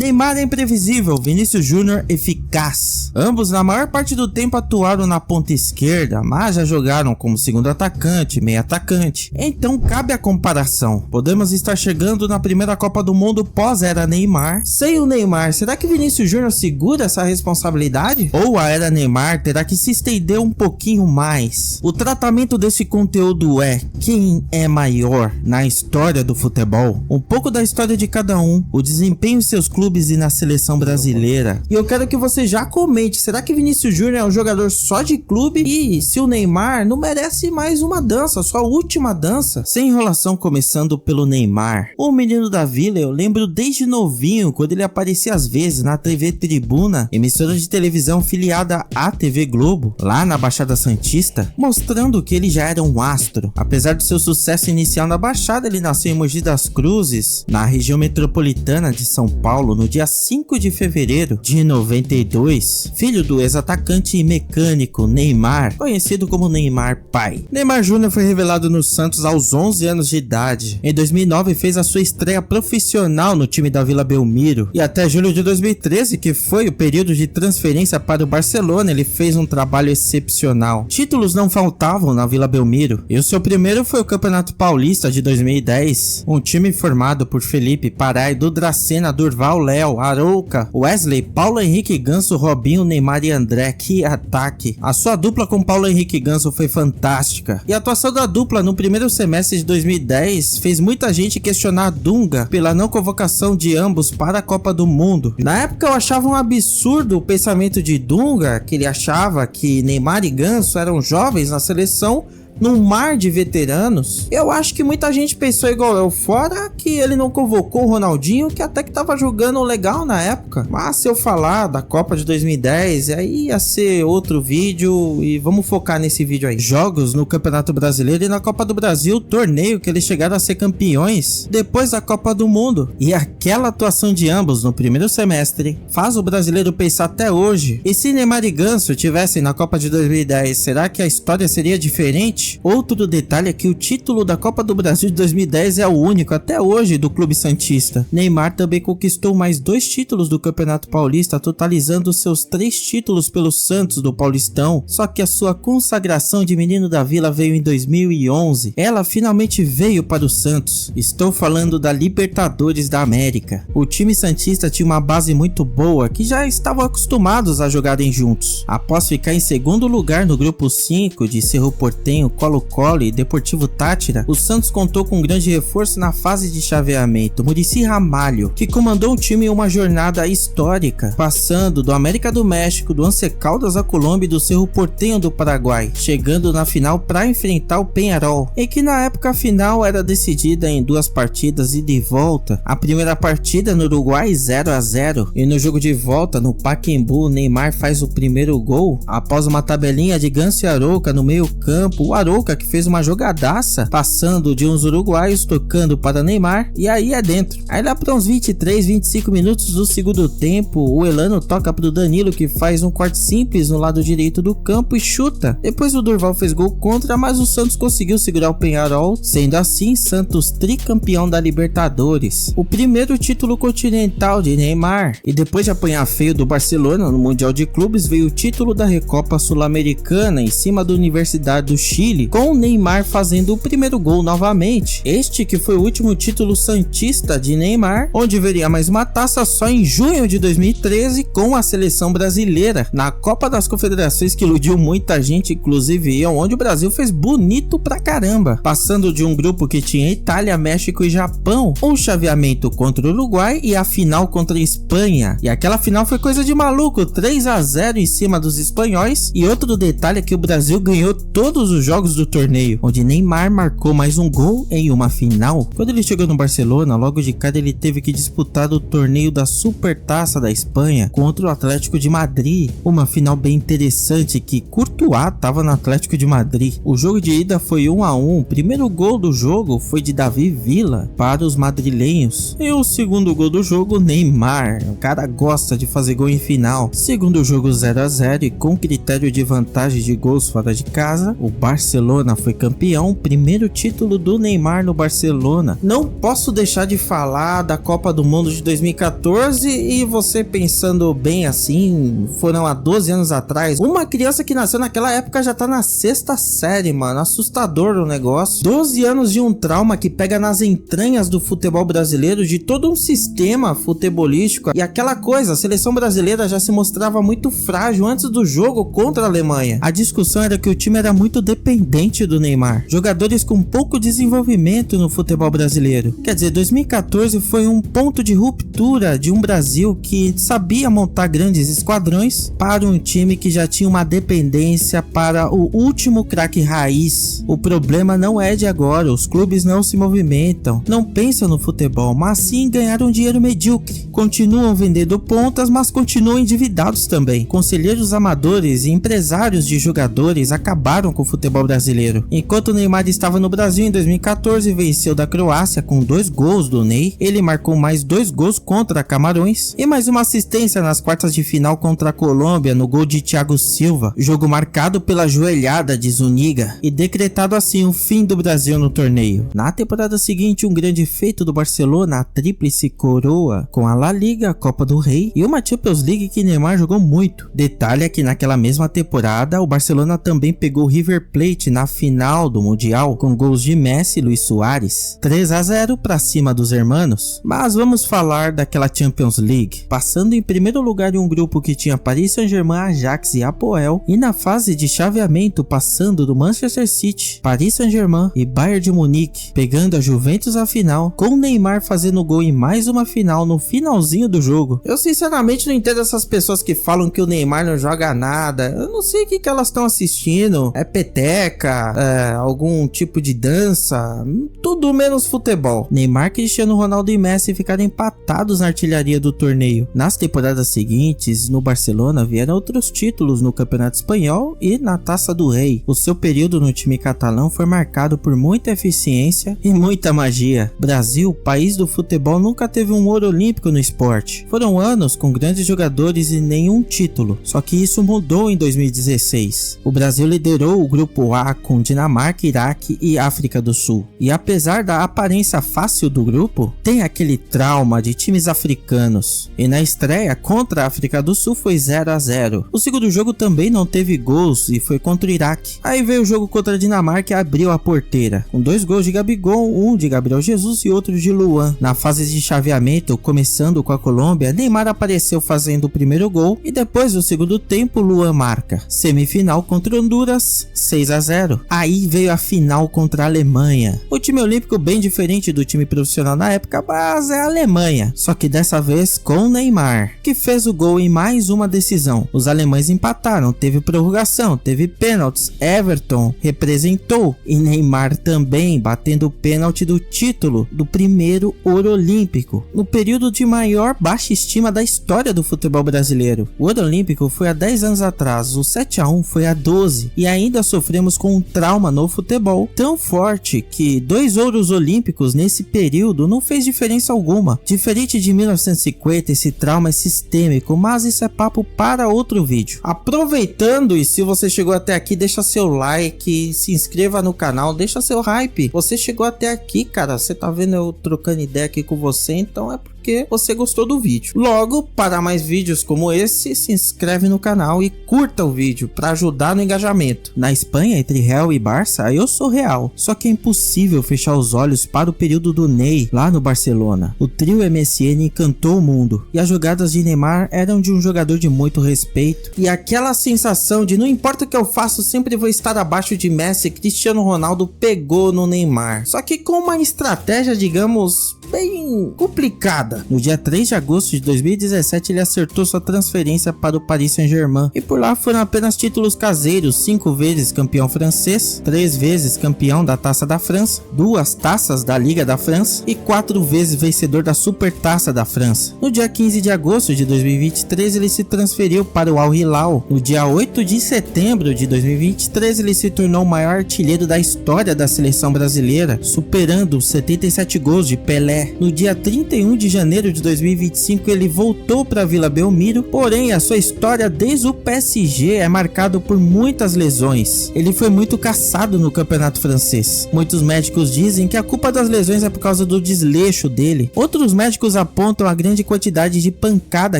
Neymar é imprevisível, Vinícius Júnior eficaz. Ambos na maior parte do tempo atuaram na ponta esquerda, mas já jogaram como segundo atacante, meio atacante. Então cabe a comparação. Podemos estar chegando na primeira Copa do Mundo pós-era Neymar. Sem o Neymar, será que Vinícius Júnior segura essa responsabilidade? Ou a era Neymar terá que se estender um pouquinho mais? O tratamento desse conteúdo é quem é maior na história do futebol? Um pouco da história de cada um, o desempenho em seus clubes e na seleção brasileira. E eu quero que você já comente, será que Vinícius Júnior é um jogador só de clube? E se o Neymar não merece mais uma dança, sua última dança? Sem enrolação, começando pelo Neymar. O menino da Vila, eu lembro desde novinho, quando ele aparecia às vezes na TV Tribuna, emissora de televisão filiada à TV Globo, lá na Baixada Santista, mostrando que ele já era um astro. Apesar do seu sucesso inicial na Baixada, ele nasceu em Mogi das Cruzes, na região metropolitana de São Paulo, no dia 5 de fevereiro de 92, filho do ex-atacante e mecânico Neymar, conhecido como Neymar pai. Neymar Júnior foi revelado no Santos aos 11 anos de idade. Em 2009 fez a sua estreia profissional no time da Vila Belmiro, e até julho de 2013, que foi o período de transferência para o Barcelona, ele fez um trabalho excepcional. Títulos não faltavam na Vila Belmiro, e o seu primeiro foi o Campeonato Paulista de 2010, um time formado por Felipe, Pará, Dracena, Durval, Léo, Arouca, Wesley, Paulo Henrique Ganso, Robinho, Neymar e André. Que ataque! A sua dupla com Paulo Henrique Ganso foi fantástica, e a atuação da dupla no primeiro semestre de 2010 fez muita gente questionar Dunga pela não convocação de ambos para a Copa do Mundo. Na época eu achava um absurdo o pensamento de Dunga, que ele achava que Neymar e Ganso eram jovens na seleção num mar de veteranos. Eu acho que muita gente pensou igual eu, fora que ele não convocou o Ronaldinho, que até que tava jogando legal na época. Mas se eu falar da Copa de 2010, aí ia ser outro vídeo, e vamos focar nesse vídeo aí. Jogos no Campeonato Brasileiro e na Copa do Brasil, torneio que eles chegaram a ser campeões depois da Copa do Mundo. E aquela atuação de ambos no primeiro semestre faz o brasileiro pensar até hoje: e se Neymar e Ganso tivessem na Copa de 2010, será que a história seria diferente? Outro detalhe é que o título da Copa do Brasil de 2010 é o único até hoje do clube santista. Neymar também conquistou mais 2 títulos do Campeonato Paulista, totalizando seus 3 títulos pelo Santos do Paulistão. Só que a sua consagração de menino da Vila veio em 2011. Ela finalmente veio para o Santos. Estou falando da Libertadores da América. O time santista tinha uma base muito boa, que já estavam acostumados a jogarem juntos. Após ficar em segundo lugar no grupo 5 de Cerro Porteño, Colo-Colo e Deportivo Táchira, o Santos contou com um grande reforço na fase de chaveamento, Muricy Ramalho, que comandou o time em uma jornada histórica, passando do América do México, do Once Caldas da Colômbia e do Cerro Porteño do Paraguai, chegando na final para enfrentar o Peñarol, em que na época a final era decidida em 2 partidas ida e volta. A primeira partida no Uruguai 0-0, e no jogo de volta no Pacaembu, Neymar faz o primeiro gol após uma tabelinha de Ganso e Arouca no meio campo. O Arouca, que fez uma jogadaça, passando de uns uruguaios, tocando para Neymar, e aí é dentro. Aí lá para uns 23, 25 minutos do segundo tempo, o Elano toca para o Danilo, que faz um corte simples no lado direito do campo e chuta. Depois o Durval fez gol contra, mas o Santos conseguiu segurar o Peñarol, sendo assim Santos tricampeão da Libertadores, o primeiro título continental de Neymar. E depois de apanhar feio do Barcelona no Mundial de Clubes, veio o título da Recopa Sul-Americana em cima da Universidade do Chile, com o Neymar fazendo o primeiro gol novamente. Este que foi o último título santista de Neymar, onde veria mais uma taça só em junho de 2013 com a seleção brasileira, na Copa das Confederações, que iludiu muita gente, inclusive eu, onde o Brasil fez bonito pra caramba, passando de um grupo que tinha Itália, México e Japão, um chaveamento contra o Uruguai e a final contra a Espanha. E aquela final foi coisa de maluco, 3-0 em cima dos espanhóis. E outro detalhe é que o Brasil ganhou todos os jogos do torneio, onde Neymar marcou mais um gol em uma final. Quando ele chegou no Barcelona, logo de cara ele teve que disputar o torneio da Supertaça da Espanha contra o Atlético de Madrid, uma final bem interessante que Courtois estava no Atlético de Madrid. O jogo de ida foi 1-1, o primeiro gol do jogo foi de Davi Villa para os madrilenhos, e o segundo gol do jogo Neymar. O cara gosta de fazer gol em final. Segundo jogo 0-0 e com critério de vantagem de gols fora de casa, o Barcelona Barcelona foi campeão, primeiro título do Neymar no Barcelona. Não posso deixar de falar da Copa do Mundo de 2014 e você pensando bem assim, foram há 12 anos atrás. Uma criança que nasceu naquela época já tá na 6ª série, mano, assustador o negócio. 12 anos de um trauma que pega nas entranhas do futebol brasileiro, de todo um sistema futebolístico. E aquela coisa, a seleção brasileira já se mostrava muito frágil antes do jogo contra a Alemanha. A discussão era que o time era muito dependente do Neymar, jogadores com pouco desenvolvimento no futebol brasileiro. Quer dizer, 2014 foi um ponto de ruptura de um Brasil que sabia montar grandes esquadrões para um time que já tinha uma dependência para o último craque raiz. O problema não é de agora, os clubes não se movimentam, não pensam no futebol, mas sim em ganhar um dinheiro medíocre. Continuam vendendo pontas, mas continuam endividados também. Conselheiros amadores e empresários de jogadores acabaram com o futebol brasileiro. Enquanto o Neymar estava no Brasil em 2014, venceu da Croácia com 2 gols do Ney. Ele marcou mais 2 gols contra Camarões e mais uma assistência nas quartas de final contra a Colômbia no gol de Thiago Silva, jogo marcado pela joelhada de Zuniga e decretado assim o fim do Brasil no torneio. Na temporada seguinte, um grande feito do Barcelona, a tríplice coroa com a La Liga, a Copa do Rei e uma Champions League que Neymar jogou muito. Detalhe é que naquela mesma temporada o Barcelona também pegou o River Plate na final do Mundial com gols de Messi e Luis Suárez, 3-0 para cima dos hermanos. Mas vamos falar daquela Champions League, passando em primeiro lugar em um grupo que tinha Paris Saint-Germain, Ajax e Apoel, e na fase de chaveamento passando do Manchester City, Paris Saint-Germain e Bayern de Munique, pegando a Juventus à final, com Neymar fazendo gol em mais uma final no finalzinho do jogo. Eu sinceramente não entendo essas pessoas que falam que o Neymar não joga nada. Eu não sei o que elas estão assistindo, é peteca, algum tipo de dança, tudo menos futebol. Neymar, Cristiano Ronaldo e Messi ficaram empatados na artilharia do torneio. Nas temporadas seguintes, no Barcelona vieram outros títulos no Campeonato Espanhol e na Taça do Rei. O seu período no time catalão foi marcado por muita eficiência e muita magia. Brasil, país do futebol, nunca teve um ouro olímpico no esporte. Foram anos com grandes jogadores e nenhum título, só que isso mudou em 2016. O Brasil liderou o grupo A com Dinamarca, Iraque e África do Sul. E apesar da aparência fácil do grupo, tem aquele trauma de times africanos. E na estreia contra a África do Sul foi 0-0. O segundo jogo também não teve gols e foi contra o Iraque. Aí veio o jogo contra a Dinamarca e abriu a porteira, com 2 gols de Gabigol, um de Gabriel Jesus e outro de Luan. Na fase de chaveamento, começando com a Colômbia, Neymar apareceu fazendo o primeiro gol e depois do segundo tempo Luan marca. Semifinal contra Honduras, 6-0. Aí veio a final contra a Alemanha. O time olímpico bem diferente do time profissional na época, mas é a Alemanha. Só que dessa vez com Neymar, que fez o gol em mais uma decisão. Os alemães empataram, teve prorrogação, teve pênaltis. Everton representou e Neymar também, batendo o pênalti do título do primeiro ouro olímpico, no período de maior baixa estima da história do futebol brasileiro. O ouro olímpico foi há 10 anos atrás, o 7-1 foi há 12 e ainda sofremos com um trauma no futebol tão forte que 2 ouros olímpicos nesse período não fez diferença alguma. Diferente de 1950, esse trauma é sistêmico, mas isso é papo para outro vídeo. Aproveitando, e se você chegou até aqui, deixa seu like, se inscreva no canal, deixa seu hype. Você chegou até aqui, cara, você tá vendo eu trocando ideia aqui com você, então é porque você gostou do vídeo. Logo, para mais vídeos como esse, se inscreve no canal e curta o vídeo para ajudar no engajamento. Na Espanha, entre Real e Barça, eu sou Real, só que é impossível fechar os olhos para o período do Ney lá no Barcelona. O trio MSN encantou o mundo e as jogadas de Neymar eram de um jogador de muito respeito e aquela sensação de não importa o que eu faço, sempre vou estar abaixo de Messi. Cristiano Ronaldo pegou no Neymar, só que com uma estratégia, digamos, bem complicada. No dia 3 de agosto de 2017 ele acertou sua transferência para o Paris Saint-Germain e por lá foram apenas títulos caseiros: 5 vezes campeão francês, 3 vezes campeão da Taça da França, 2 taças da Liga da França e 4 vezes vencedor da Supertaça da França. No dia 15 de agosto de 2023 ele se transferiu para o Al Hilal. No dia 8 de setembro de 2023 ele se tornou o maior artilheiro da história da seleção brasileira, superando os 77 gols de Pelé. Pelé. No dia 31 de janeiro de 2025 ele voltou para Vila Belmiro, porém a sua história desde o PSG é marcado por muitas lesões. Ele foi muito caçado no campeonato francês. Muitos médicos dizem que a culpa das lesões é por causa do desleixo dele. Outros médicos apontam a grande quantidade de pancada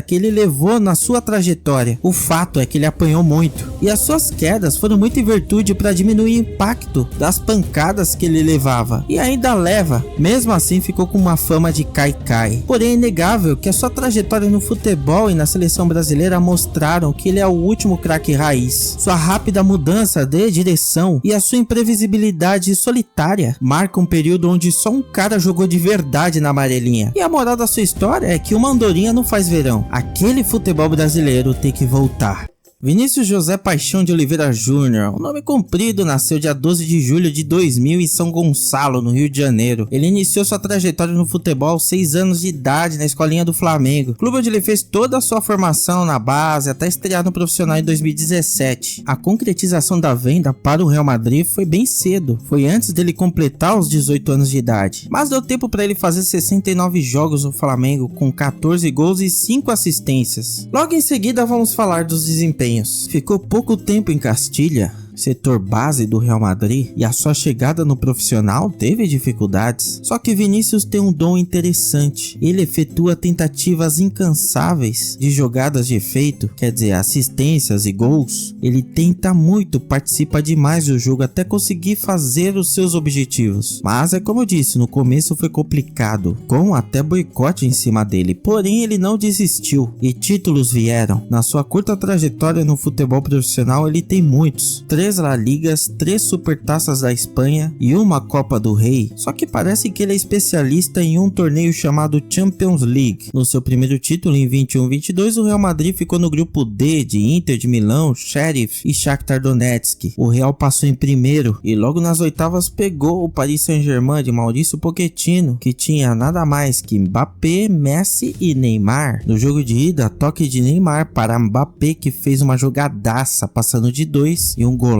que ele levou na sua trajetória. O fato é que ele apanhou muito, e as suas quedas foram muito em virtude para diminuir o impacto das pancadas que ele levava, e ainda leva. Mesmo assim ficou com uma fama de cai-cai. Porém é inegável que a sua trajetória no futebol e na seleção brasileira mostraram que ele é o último craque raiz. Sua rápida mudança de direção e a sua imprevisibilidade solitária marca um período onde só um cara jogou de verdade na amarelinha. E a moral da sua história é que uma andorinha não faz verão. Aquele futebol brasileiro tem que voltar. Vinícius José Paixão de Oliveira Júnior, um nome comprido, nasceu dia 12 de julho de 2000 em São Gonçalo, no Rio de Janeiro. Ele iniciou sua trajetória no futebol aos 6 anos de idade na escolinha do Flamengo, clube onde ele fez toda a sua formação na base até estrear no profissional em 2017. A concretização da venda para o Real Madrid foi bem cedo, foi antes dele completar os 18 anos de idade, mas deu tempo para ele fazer 69 jogos no Flamengo com 14 gols e 5 assistências. Logo em seguida vamos falar dos desempenhos. Ficou pouco tempo em Castilha, setor base do Real Madrid, e a sua chegada no profissional teve dificuldades. Só que Vinícius tem um dom interessante. Ele efetua tentativas incansáveis de jogadas de efeito, quer dizer, assistências e gols. Ele tenta muito, participa demais do jogo até conseguir fazer os seus objetivos. Mas é como eu disse, no começo foi complicado, com até boicote em cima dele. Porém ele não desistiu e títulos vieram. Na sua curta trajetória no futebol profissional ele tem muitos. 3 La Ligas, 3 Supertaças da Espanha e uma Copa do Rei. Só que parece que ele é especialista em um torneio chamado Champions League. No seu primeiro título em 21-22, o Real Madrid ficou no grupo D de Inter de Milão, Sheriff e Shakhtar Donetsk. O Real passou em primeiro e logo nas oitavas pegou o Paris Saint-Germain de Maurício Pochettino, que tinha nada mais que Mbappé, Messi e Neymar. No jogo de ida, toque de Neymar para Mbappé, que fez uma jogadaça passando de 2 e um golaço.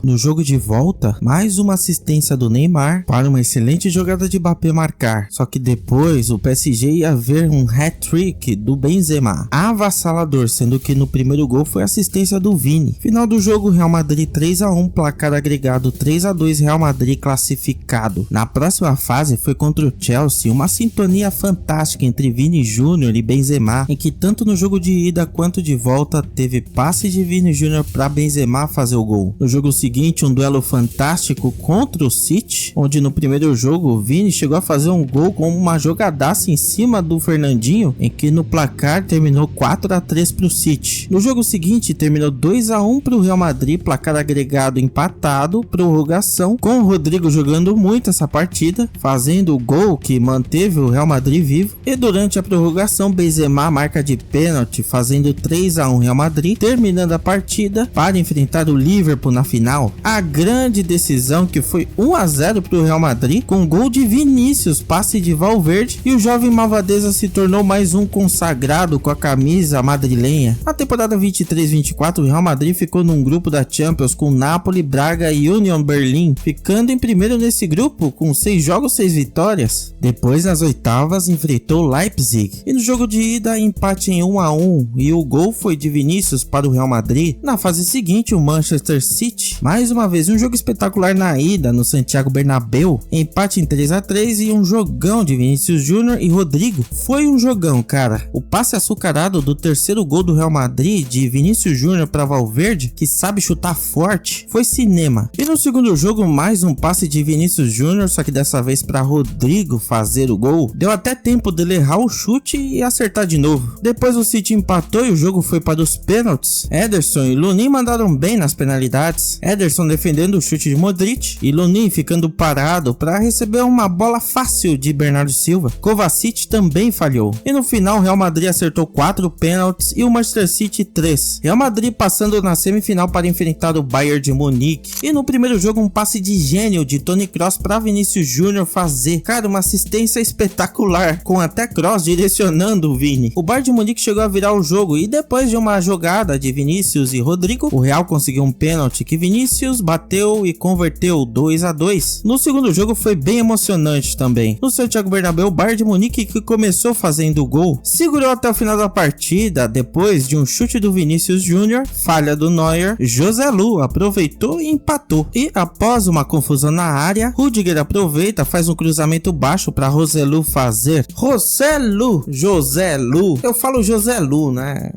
No jogo de volta, mais uma assistência do Neymar para uma excelente jogada de Mbappé marcar. Só que depois o PSG ia ver um hat-trick do Benzema, avassalador, sendo que no primeiro gol foi assistência do Vini. Final do jogo, Real Madrid 3-1, placar agregado 3-2, Real Madrid classificado. Na próxima fase foi contra o Chelsea, uma sintonia fantástica entre Vini Júnior e Benzema, em que tanto no jogo de ida quanto de volta teve passe de Vini Júnior para Benzema fazer o gol. No jogo seguinte, um duelo fantástico contra o City, onde no primeiro jogo o Vini chegou a fazer um gol com uma jogadaça em cima do Fernandinho, em que no placar terminou 4-3 para o City. No jogo seguinte terminou 2-1 para o Real Madrid, placar agregado empatado, prorrogação, com o Rodrigo jogando muito essa partida, fazendo o gol que manteve o Real Madrid vivo, e durante a prorrogação Benzema marca de pênalti, fazendo 3-1 Real Madrid, terminando a partida para enfrentar o Liverpool na final. A grande decisão, que foi 1-0 para o Real Madrid, com gol de Vinícius, passe de Valverde, e o jovem malvadeza se tornou mais um consagrado com a camisa madrilenha. Na temporada 23-24, o Real Madrid ficou num grupo da Champions com Napoli, Braga e Union Berlin, ficando em primeiro nesse grupo com 6 jogos, 6 vitórias. Depois, nas oitavas, enfrentou Leipzig, e no jogo de ida, empate em 1-1, e o gol foi de Vinícius para o Real Madrid. Na fase seguinte, o Manchester City, mais uma vez um jogo espetacular na ida no Santiago Bernabéu, empate em 3-3 e um jogão de Vinícius Júnior e Rodrigo. Foi um jogão, cara. O passe açucarado do terceiro gol do Real Madrid de Vinícius Júnior para Valverde, que sabe chutar forte, foi cinema. E no segundo jogo, mais um passe de Vinícius Júnior, só que dessa vez para Rodrigo fazer o gol. Deu até tempo dele errar o chute e acertar de novo. Depois o City empatou e o jogo foi para os pênaltis. Ederson e Lunin mandaram bem nas penalidades. Ederson defendendo o chute de Modric e Lunin ficando parado para receber uma bola fácil de Bernardo Silva. Kovacic também falhou. E no final o Real Madrid acertou 4 pênaltis e o Manchester City 3. Real Madrid passando na semifinal para enfrentar o Bayern de Munique. E no primeiro jogo um passe de gênio de Toni Kroos para Vinícius Júnior fazer. Cara, uma assistência espetacular, com até Kroos direcionando o Vini. O Bayern de Munique chegou a virar o jogo e depois de uma jogada de Vinícius e Rodrigo, o Real conseguiu um pênalti pênalti que Vinícius bateu e converteu 2-2. No segundo jogo foi bem emocionante também. No Santiago Bernabéu, o Bayern de Munique, que começou fazendo o gol, segurou até o final da partida depois de um chute do Vinícius Júnior, falha do Neuer. Joselu aproveitou e empatou. E após uma confusão na área, Rüdiger aproveita, faz um cruzamento baixo para Joselu fazer. Joselu. Eu falo Joselu, né?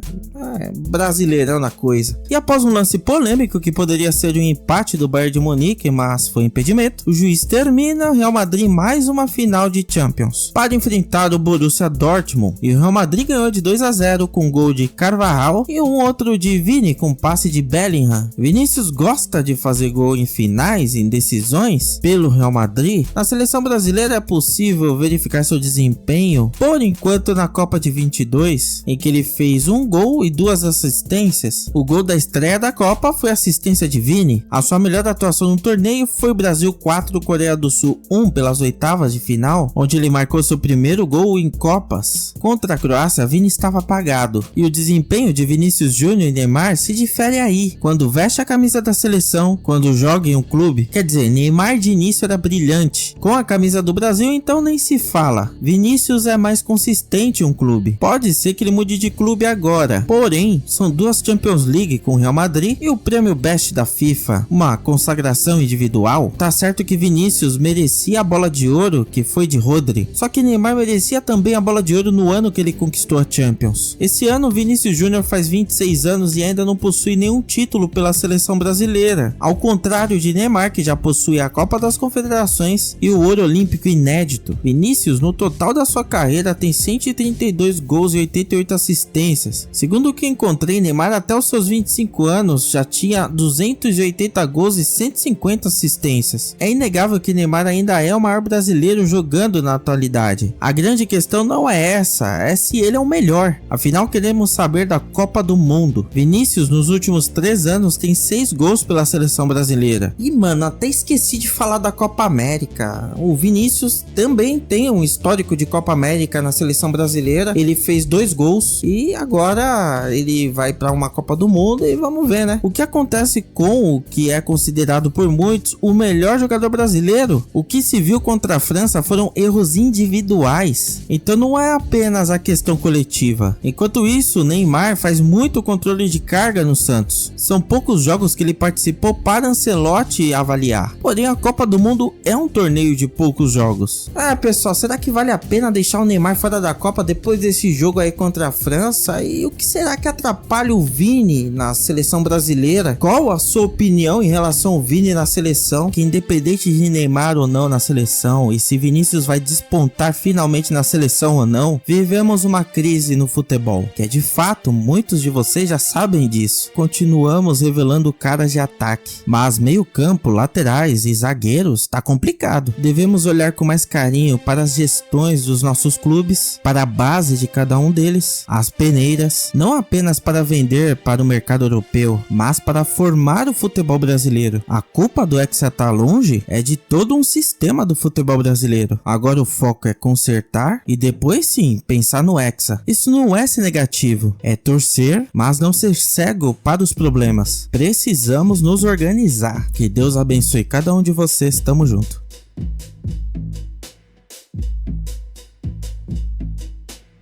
Brasileirão na coisa. E após um lance polêmico que poderia ser um empate do Bayern de Munique, mas foi impedimento, o juiz termina o Real Madrid mais uma final de Champions para enfrentar o Borussia Dortmund. E o Real Madrid ganhou de 2-0 com gol de Carvajal e um outro de Vini com passe de Bellingham. Vinícius gosta de fazer gol em finais e em decisões pelo Real Madrid. Na seleção brasileira é possível verificar seu desempenho, por enquanto, na Copa de 22, em que ele fez um gol e 2 assistências. O gol da estreia da Copa foi assistência de Vini. A sua melhor atuação no torneio foi o Brasil 4, Coreia do Sul 1 pelas oitavas de final, onde ele marcou seu primeiro gol em Copas. Contra a Croácia, Vini estava apagado, e o desempenho de Vinícius Júnior e Neymar se difere aí, quando veste a camisa da seleção, quando joga em um clube. Quer dizer, Neymar de início era brilhante, com a camisa do Brasil então nem se fala. Vinícius é mais consistente em um clube. Pode ser que ele mude de clube agora, porém, são 2 Champions League com o Real Madrid e o prêmio Best da FIFA, uma consagração individual. Tá certo que Vinícius merecia a bola de ouro, que foi de Rodri, só que Neymar merecia também a bola de ouro no ano que ele conquistou a Champions. Esse ano, Vinícius Júnior faz 26 anos e ainda não possui nenhum título pela seleção brasileira, ao contrário de Neymar, que já possui a Copa das Confederações e o ouro olímpico inédito. Vinícius, no total da sua carreira, tem 132 gols e 88 assistências. Segundo o que encontrei, Neymar até os seus 25 anos já tinha 280 gols e 150 assistências. É inegável que Neymar ainda é o maior brasileiro jogando na atualidade. A grande questão não é essa, é se ele é o melhor. Afinal, queremos saber da Copa do Mundo. Vinícius, nos últimos 3 anos, tem 6 gols pela seleção brasileira. E mano, até esqueci de falar da Copa América. O Vinícius também tem um histórico de Copa América na seleção brasileira. Ele fez 2 gols e agora ele vai para uma Copa do Mundo e vamos ver, né? O que acontece com o que é considerado por muitos o melhor jogador brasileiro? O que se viu contra a França foram erros individuais. Então não é apenas a questão coletiva. Enquanto isso, Neymar faz muito controle de carga no Santos. São poucos jogos que ele participou para Ancelotti avaliar. Porém, a Copa do Mundo é um torneio de poucos jogos. Pessoal, será que vale a pena deixar o Neymar fora da Copa depois desse jogo aí contra a França? E o que será que atrapalha o Vini na seleção brasileira? Qual a sua opinião em relação ao Vini na seleção? Que independente de Neymar ou não na seleção, e se Vinícius vai despontar finalmente na seleção ou não, vivemos uma crise no futebol, que é de fato, muitos de vocês já sabem disso. Continuamos revelando caras de ataque, mas meio campo, laterais e zagueiros tá complicado. Devemos olhar com mais carinho para as gestões dos nossos clubes, para a base de cada um deles, as peneiras, não apenas para vender para o mercado europeu, mas para formar o futebol brasileiro. A culpa do Hexa tá longe é de todo um sistema do futebol brasileiro. Agora o foco é consertar e depois sim pensar no Hexa. Isso não é ser negativo, é torcer, mas não ser cego para os problemas. Precisamos nos organizar. Que Deus abençoe cada um de vocês, tamo junto.